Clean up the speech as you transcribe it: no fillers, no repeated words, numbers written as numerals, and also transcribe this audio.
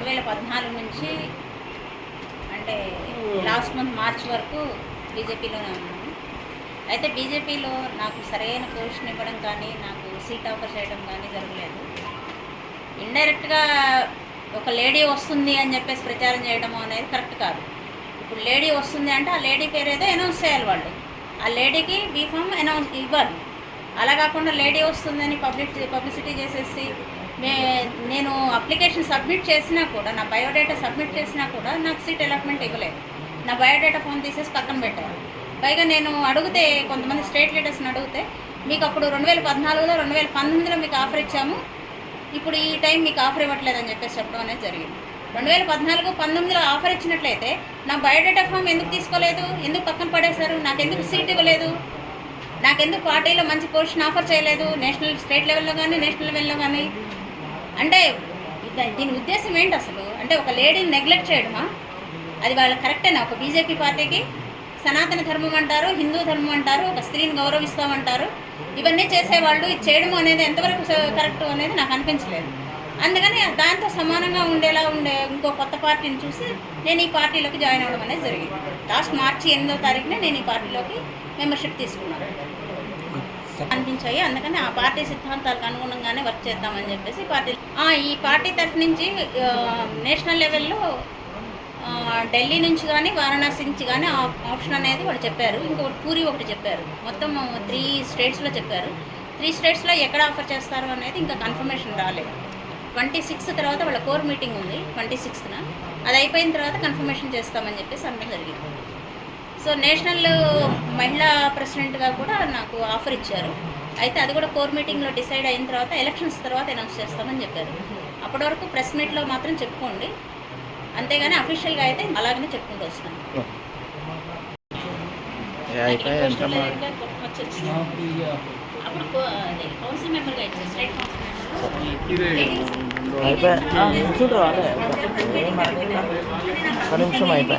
2014 నుంచి అంటే last month March వరకు బీజేపీలోనే ఉన్నాను. అయితే బీజేపీలో నాకు సరైన పోస్ట్ని ఇవ్వడం కానీ, నాకు సీట్ ఆఫర్ చేయడం కానీ జరగలేదు. ఇండైరెక్ట్గా ఒక లేడీ వస్తుంది అని చెప్పేసి ప్రచారం చేయడం అనేది కరెక్ట్ కాదు. ఇప్పుడు లేడీ వస్తుంది అంటే ఆ లేడీ పేరు ఏదో అనౌన్స్ చేయాలి వాళ్ళు. ఆ లేడీకి బీఫామ్ అనౌన్స్ ఇవ్వాలి. అలా కాకుండా లేడీ వస్తుందని పబ్లిసిటీ చేసేసి నేను అప్లికేషన్ సబ్మిట్ చేసినా కూడా, నా బయోడేటా సబ్మిట్ చేసినా కూడా నాకు సీట్ అలాట్మెంట్ ఇవ్వలేదు. నా బయోడేటా ఫామ్ తీసేసి పక్కన పెట్టారు. పైగా నేను అడిగితే, కొంతమంది స్టేట్ లీడర్స్ని అడిగితే, మీకు అప్పుడు 2014లో 2019లో మీకు ఆఫర్ ఇచ్చాము, ఇప్పుడు ఈ టైం మీకు ఆఫర్ ఇవ్వట్లేదని చెప్పేసి చెప్పడం అనేది జరిగింది. 2014-19లో ఆఫర్ ఇచ్చినట్లయితే నా బయోడేటా ఫామ్ ఎందుకు తీసుకోలేదు, ఎందుకు పక్కన పడేశారు, నాకెందుకు సీట్ ఇవ్వలేదు, నాకెందుకు పార్టీలో మంచి పొజిషన్ ఆఫర్ చేయలేదు, నేషనల్ స్టేట్ లెవెల్లో కానీ నేషనల్ లెవెల్లో కానీ. అంటే దీని ఉద్దేశం ఏంటి అసలు? అంటే ఒక లేడీని నెగ్లెక్ట్ చేయడమా? అది వాళ్ళ కరెక్టేనా? ఒక బీజేపీ పార్టీకి సనాతన ధర్మం అంటారు, హిందూ ధర్మం అంటారు, ఒక స్త్రీని గౌరవిస్తామంటారు. ఇవన్నీ చేసేవాళ్ళు ఇది చేయడం అనేది ఎంతవరకు కరెక్ట్ అనేది నాకు అనిపించలేదు. అందుకని దాంతో సమానంగా ఉండేలా ఉండే ఇంకో కొత్త పార్టీని చూసి నేను ఈ పార్టీలోకి జాయిన్ అవ్వడం అనేది జరిగింది. లాస్ట్ మార్చి 8వ తారీఖునే నేను ఈ పార్టీలోకి మెంబర్షిప్ తీసుకున్నాను అనిపించాయి. అందుకని ఆ పార్టీ సిద్ధాంతాలకు అనుగుణంగానే వర్క్ చేద్దామని చెప్పేసి ఈ పార్టీ తరఫు నుంచి నేషనల్ లెవెల్లో ఢిల్లీ నుంచి కానీ వారణాసి నుంచి కానీ ఆప్షన్ అనేది వాళ్ళు చెప్పారు. ఇంకొకటి పూరి ఒకటి చెప్పారు. మొత్తం 3 స్టేట్స్లో చెప్పారు. 3 స్టేట్స్లో ఎక్కడ ఆఫర్ చేస్తారు అనేది ఇంకా కన్ఫర్మేషన్ రాలేదు. 26 తర్వాత వాళ్ళ కోర్ మీటింగ్ ఉంది 26న. అది అయిపోయిన తర్వాత కన్ఫర్మేషన్ చేస్తామని చెప్పేసి అనడం జరిగింది. సో నేషనల్ మహిళా ప్రెసిడెంట్గా కూడా నాకు ఆఫర్ ఇచ్చారు. అయితే అది కూడా కోర్ మీటింగ్లో డిసైడ్ అయిన తర్వాత ఎలక్షన్స్ తర్వాత అనౌన్స్ చేస్తామని చెప్పారు. అప్పటి వరకు ప్రెస్ మీట్లో మాత్రం చెప్పుకోండి, అంతేగాని అఫీషియల్గా అయితే అలాగనే చెప్పుకుంటూ వస్తున్నాను. అప్పుడు కౌన్సిల్ మెంబర్గా ఇచ్చారు, స్టేట్ కౌన్సిల్ మెంబర్.